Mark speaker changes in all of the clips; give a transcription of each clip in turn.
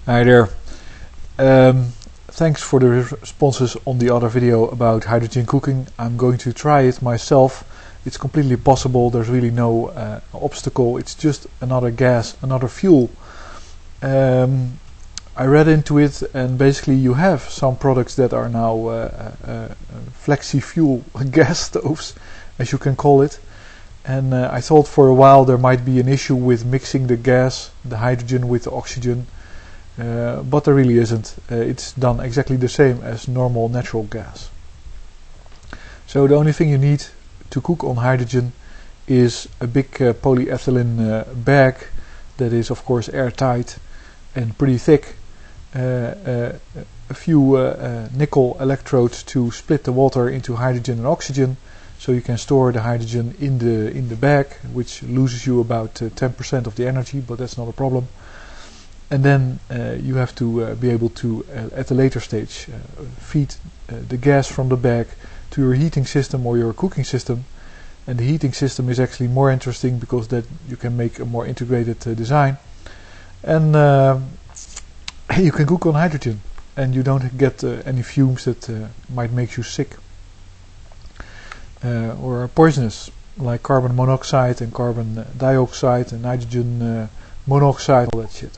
Speaker 1: Hi there. Thanks for the responses on the other video about hydrogen cooking. I'm going to try it myself. It's completely possible. There's really no obstacle. It's just another gas, another fuel. I read into it, and basically you have some products that are now flexi fuel gas stoves, as you can call it. And I thought for a while there might be an issue with mixing the gas, the hydrogen with the oxygen. But there really isn't. It's done exactly the same as normal natural gas. So the only thing you need to cook on hydrogen is a big polyethylene bag that is of course airtight and pretty thick, a few nickel electrodes to split the water into hydrogen and oxygen, so you can store the hydrogen in the bag, which loses you about 10% of the energy, but that's not a problem. And then you have to be able to, at a later stage, feed the gas from the bag to your heating system or your cooking system. And the heating system is actually more interesting because that you can make a more integrated design. And you can cook on hydrogen, and you don't get any fumes that might make you sick or are poisonous, like carbon monoxide and carbon dioxide and nitrogen monoxide, all that shit.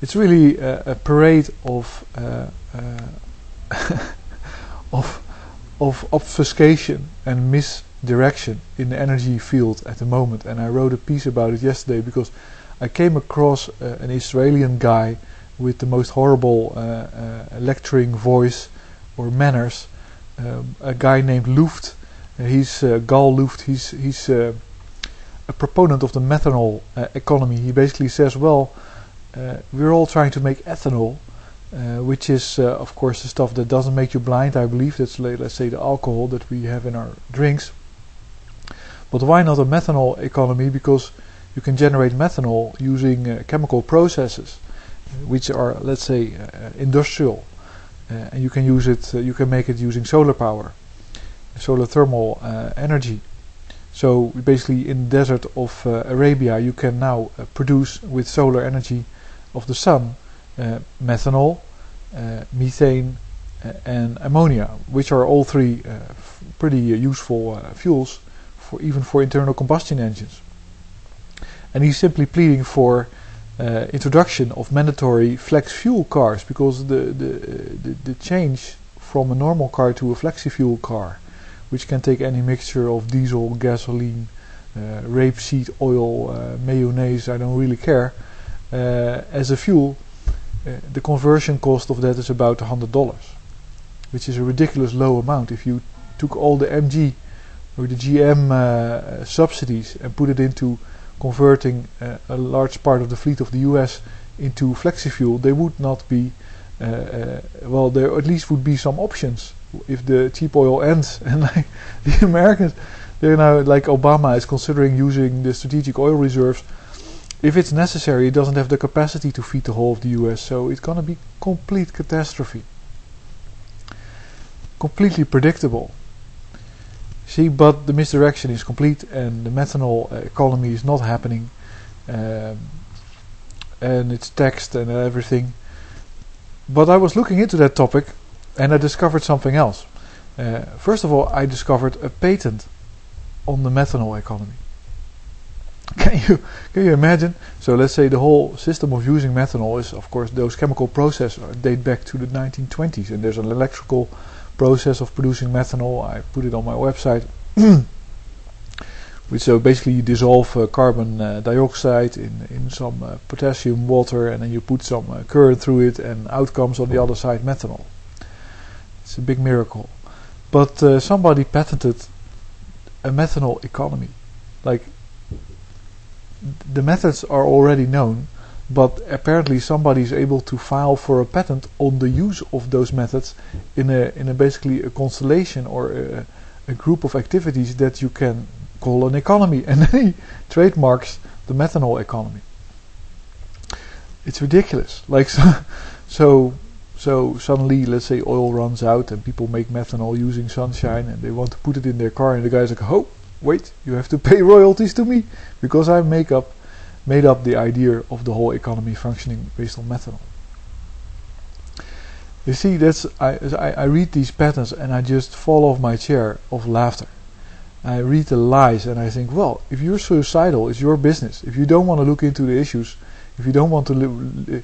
Speaker 1: It's really a parade of obfuscation and misdirection in the energy field at the moment. And I wrote a piece about it yesterday because I came across an Israeli guy with the most horrible lecturing voice or manners. A guy named Luft. He's Gal Luft. He's a proponent of the methanol economy. He basically says, well, we're all trying to make ethanol, which is of course the stuff that doesn't make you blind. I believe that's, let's say, the alcohol that we have in our drinks. But why not a methanol economy? Because you can generate methanol using chemical processes, which are, let's say, industrial, and you can use it. You can make it using solar power, solar thermal energy. So basically, in the desert of Arabia, you can now produce with solar energy of the sun methanol, methane, and ammonia, which are all three pretty useful fuels even for internal combustion engines. And he's simply pleading for introduction of mandatory flex fuel cars, because the change from a normal car to a flexi fuel car, which can take any mixture of diesel, gasoline, rapeseed oil, mayonnaise, I don't really care, as a fuel, the conversion cost of that is about $100, which is a ridiculous low amount. If you took all the MG or the GM subsidies and put it into converting a large part of the fleet of the US into flexi fuel, they would not be, well, there at least would be some options if the cheap oil ends. And like the Americans, they're now, like Obama is considering using the strategic oil reserves. If it's necessary, it doesn't have the capacity to feed the whole of the US, so it's gonna be complete catastrophe. Completely predictable. See, but the misdirection is complete, and the methanol economy is not happening, and it's taxed and everything. But I was looking into that topic, and I discovered something else. First of all, I discovered a patent on the methanol economy. Can you imagine? So let's say the whole system of using methanol is, of course, those chemical processes date back to the 1920s, and there's an electrical process of producing methanol. I put it on my website. Which so basically you dissolve carbon dioxide in some potassium water, and then you put some current through it, and out comes on the other side methanol. It's a big miracle. But somebody patented a methanol economy. Like, the methods are already known, but apparently somebody is able to file for a patent on the use of those methods in a basically a constellation or a group of activities that you can call an economy, and then he trademarks the methanol economy. It's ridiculous. Like, so suddenly, let's say oil runs out and people make methanol using sunshine, and they want to put it in their car, and the guy's like, oh wait, you have to pay royalties to me because I made up the idea of the whole economy functioning based on methanol. You see, that's I read these patents and I just fall off my chair of laughter. I read the lies and I think, well, if you're suicidal, it's your business. If you don't want to look into the issues, if you don't want to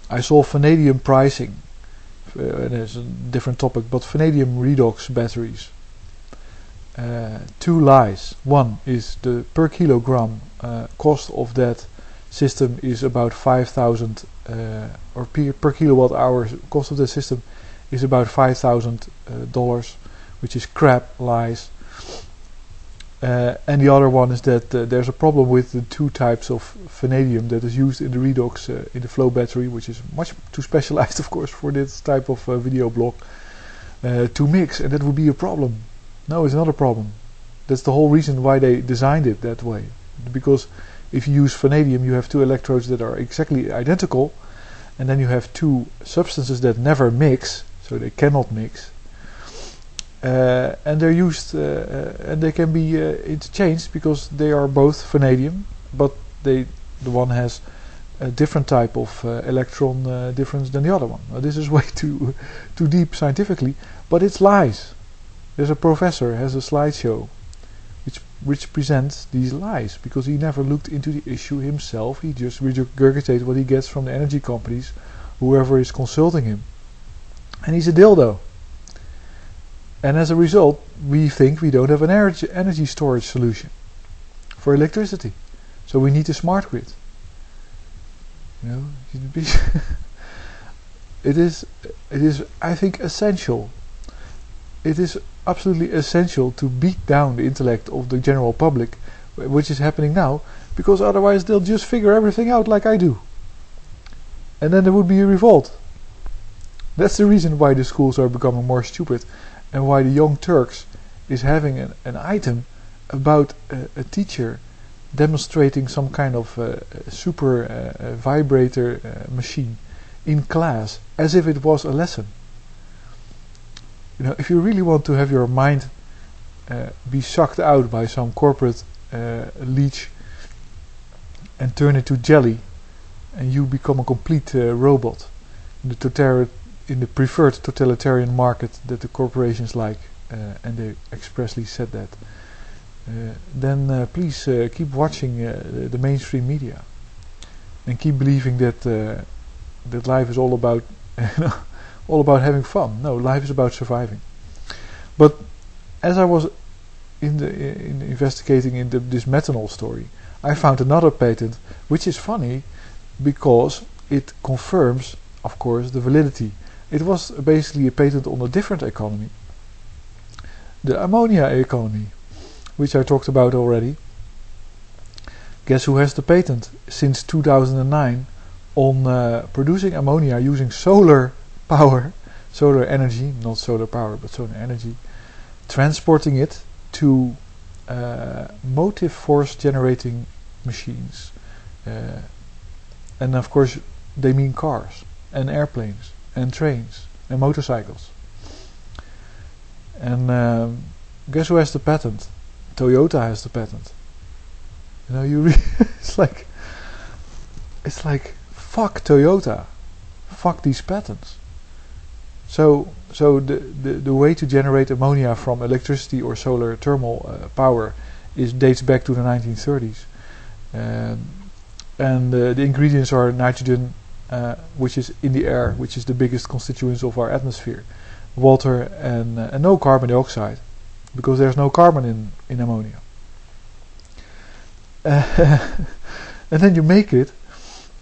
Speaker 1: I saw vanadium pricing, and it's a different topic, but vanadium redox batteries. Two lies. One is the per kilogram cost of that system is about 5,000, or per kilowatt hour cost of that system is about $5,000, which is crap lies. And the other one is that there's a problem with the two types of vanadium that is used in the redox in the flow battery, which is much too specialized, of course, for this type of video blog to mix, and that would be a problem. No, it's not a problem. That's the whole reason why they designed it that way. Because if you use vanadium, you have two electrodes that are exactly identical, and then you have two substances that never mix, so they cannot mix. And they're used, and they can be interchanged because they are both vanadium, but the one has a different type of electron difference than the other one. Now, this is way too deep scientifically, but it's lies. There's a professor has a slideshow which presents these lies because he never looked into the issue himself. He just regurgitates what he gets from the energy companies, whoever is consulting him, and he's a dildo. And as a result, we think we don't have an energy storage solution for electricity. So we need a smart grid. You know, it is, I think, essential. It is absolutely essential to beat down the intellect of the general public, which is happening now, because otherwise they'll just figure everything out like I do. And then there would be a revolt. That's the reason why the schools are becoming more stupid, and why the Young Turks is having an item about a teacher demonstrating some kind of super vibrator machine in class as if it was a lesson. You know, if you really want to have your mind be sucked out by some corporate leech and turn into jelly, and you become a complete robot in the preferred totalitarian market that the corporations like, and they expressly said that, then please keep watching the mainstream media and keep believing that that life is all about all about having fun. No, life is about surviving. But as I was in investigating in this methanol story, I found another patent which is funny because it confirms, of course, the validity. It was basically a patent on a different economy, the ammonia economy, which I talked about already. Guess who has the patent since 2009 on producing ammonia using solar power, solar energy, not solar power but solar energy, transporting it to motive force generating machines, and of course they mean cars and airplanes and trains and motorcycles. And guess who has the patent? Toyota has the patent. You know, it's like fuck Toyota, fuck these patents. So the way to generate ammonia from electricity or solar thermal power dates back to the 1930s, and the ingredients are nitrogen, which is in the air, which is the biggest constituents of our atmosphere, water, and no carbon dioxide, because there's no carbon in ammonia. And then you make it,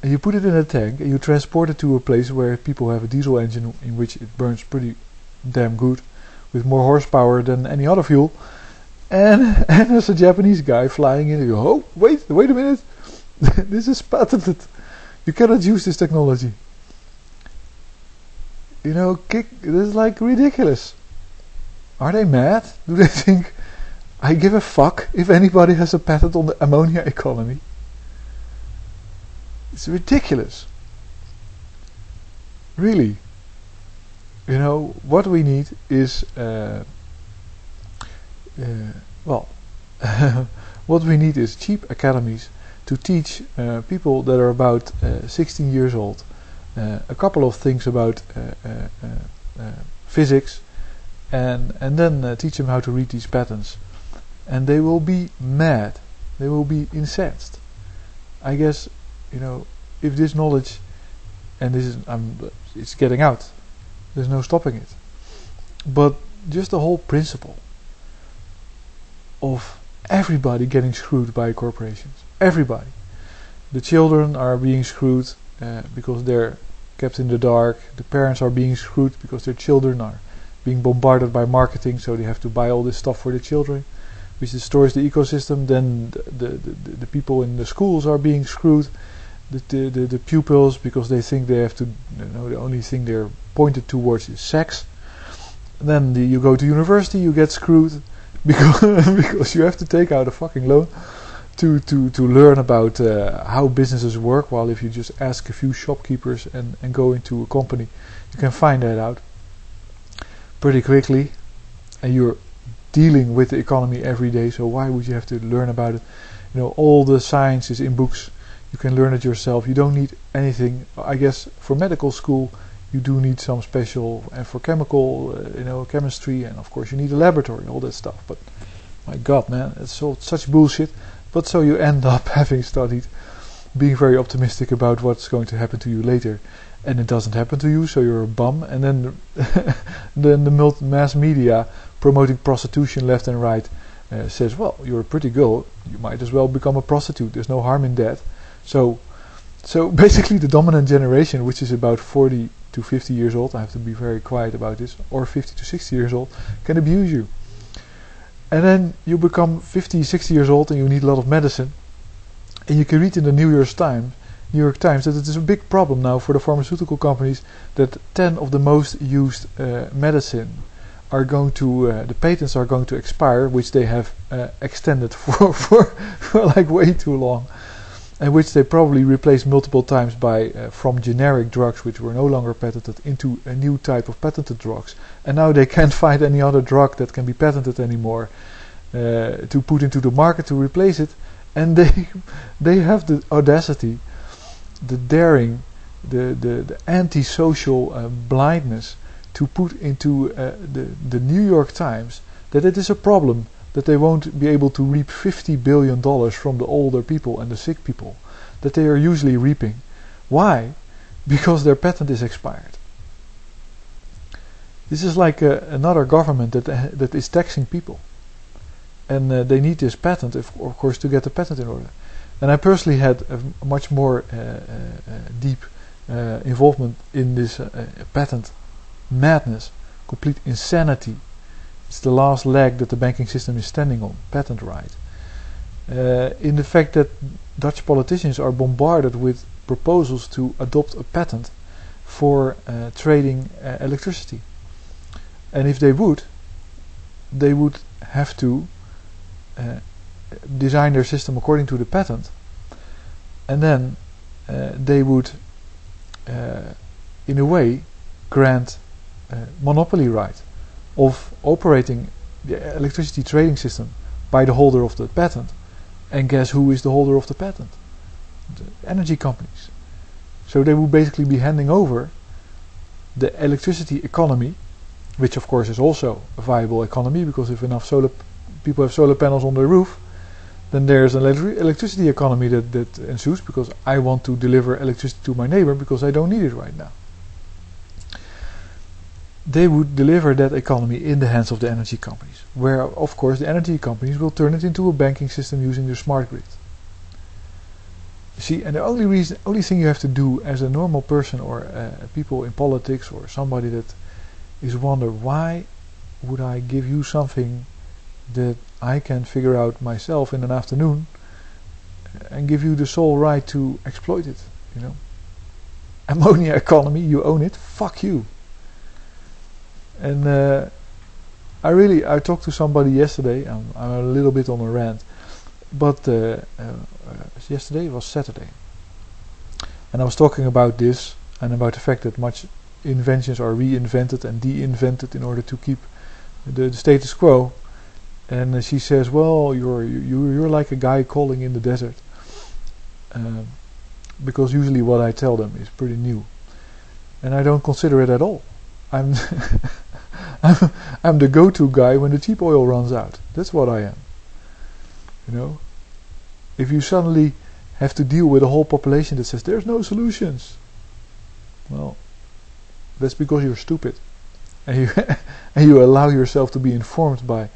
Speaker 1: and you put it in a tank, and you transport it to a place where people have a diesel engine in which it burns pretty damn good, with more horsepower than any other fuel. And there's a Japanese guy flying in, and you go, oh, wait a minute, this is patented. You cannot use this technology. You know, this is like ridiculous. Are they mad? Do they think I give a fuck if anybody has a patent on the ammonia economy? It's ridiculous. Really. You know, what we need is what we need is cheap academies to teach people that are about 16 years old a couple of things about physics, and then teach them how to read these patterns, and they will be mad. They will be incensed. I guess, if this knowledge, and this is, it's getting out. There's no stopping it. But just the whole principle of everybody getting screwed by corporations. Everybody. The children are being screwed because they're kept in the dark. The parents are being screwed because their children are being bombarded by marketing, so they have to buy all this stuff for the children, which destroys the ecosystem. Then the people in the schools are being screwed, the pupils, because they think they have to, the only thing they're pointed towards is sex. Then you go to university, you get screwed because you have to take out a fucking loan to learn about how businesses work, while if you just ask a few shopkeepers and go into a company, you can find that out pretty quickly, and you're dealing with the economy every day, so why would you have to learn about it? All the science is in books. You can learn it yourself. You don't need anything. I guess for medical school you do need some special, and for chemical, chemistry, and of course you need a laboratory, all that stuff. But my God, man, it's such bullshit. But so you end up having studied, being very optimistic about what's going to happen to you later, and it doesn't happen to you, so you're a bum. And then then the mass media promoting prostitution left and right says, well, you're a pretty girl, you might as well become a prostitute, there's no harm in that. So basically the dominant generation, which is about 40 to 50 years old, I have to be very quiet about this, or 50 to 60 years old, can abuse you. And then you become 50, 60 years old and you need a lot of medicine, and you can read in the New York Times that it is a big problem now for the pharmaceutical companies that 10 of the most used medicine are going to, the patents are going to expire, which they have extended for like way too long, and which they probably replaced multiple times by from generic drugs which were no longer patented into a new type of patented drugs. And now they can't find any other drug that can be patented anymore to put into the market to replace it, and they have the audacity, the daring, the anti-social blindness to put into the New York Times that it is a problem that they won't be able to reap $50 billion from the older people and the sick people that they are usually reaping. Why? Because their patent is expired. This is like another government that is taxing people, and they need this patent, of course, to get the patent in order. And I personally had a much more deep involvement in this patent madness, complete insanity. It's the last leg that the banking system is standing on, patent right. In the fact that Dutch politicians are bombarded with proposals to adopt a patent for trading electricity. And if they would have to design their system according to the patent, and then they would, in a way, grant monopoly right of operating the electricity trading system by the holder of the patent. And guess who is the holder of the patent? The energy companies. So they would basically be handing over the electricity economy, which of course is also a viable economy, because if enough people have solar panels on their roof, then there's an electricity economy that ensues, because I want to deliver electricity to my neighbor because I don't need it right now. They would deliver that economy in the hands of the energy companies, where of course the energy companies will turn it into a banking system using their smart grid. You see, and the only thing you have to do as a normal person, or people in politics, or somebody that is wonder, why would I give you something that I can figure out myself in an afternoon and give you the sole right to exploit it, Ammonia economy, you own it, fuck you. And I talked to somebody yesterday. I'm a little bit on a rant, but yesterday was Saturday, and I was talking about this and about the fact that much inventions are reinvented and de-invented in order to keep the status quo. And she says, "Well, you're like a guy calling in the desert," because usually what I tell them is pretty new. and I don't consider it at all. I'm I'm the go-to guy when the cheap oil runs out. That's what I am. You know, if you suddenly have to deal with a whole population that says there's no solutions, well, that's because you're stupid, and you and you allow yourself to be informed by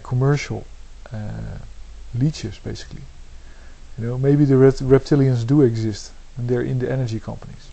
Speaker 1: commercial leeches, basically. You know, maybe the reptilians do exist, and they're in the energy companies.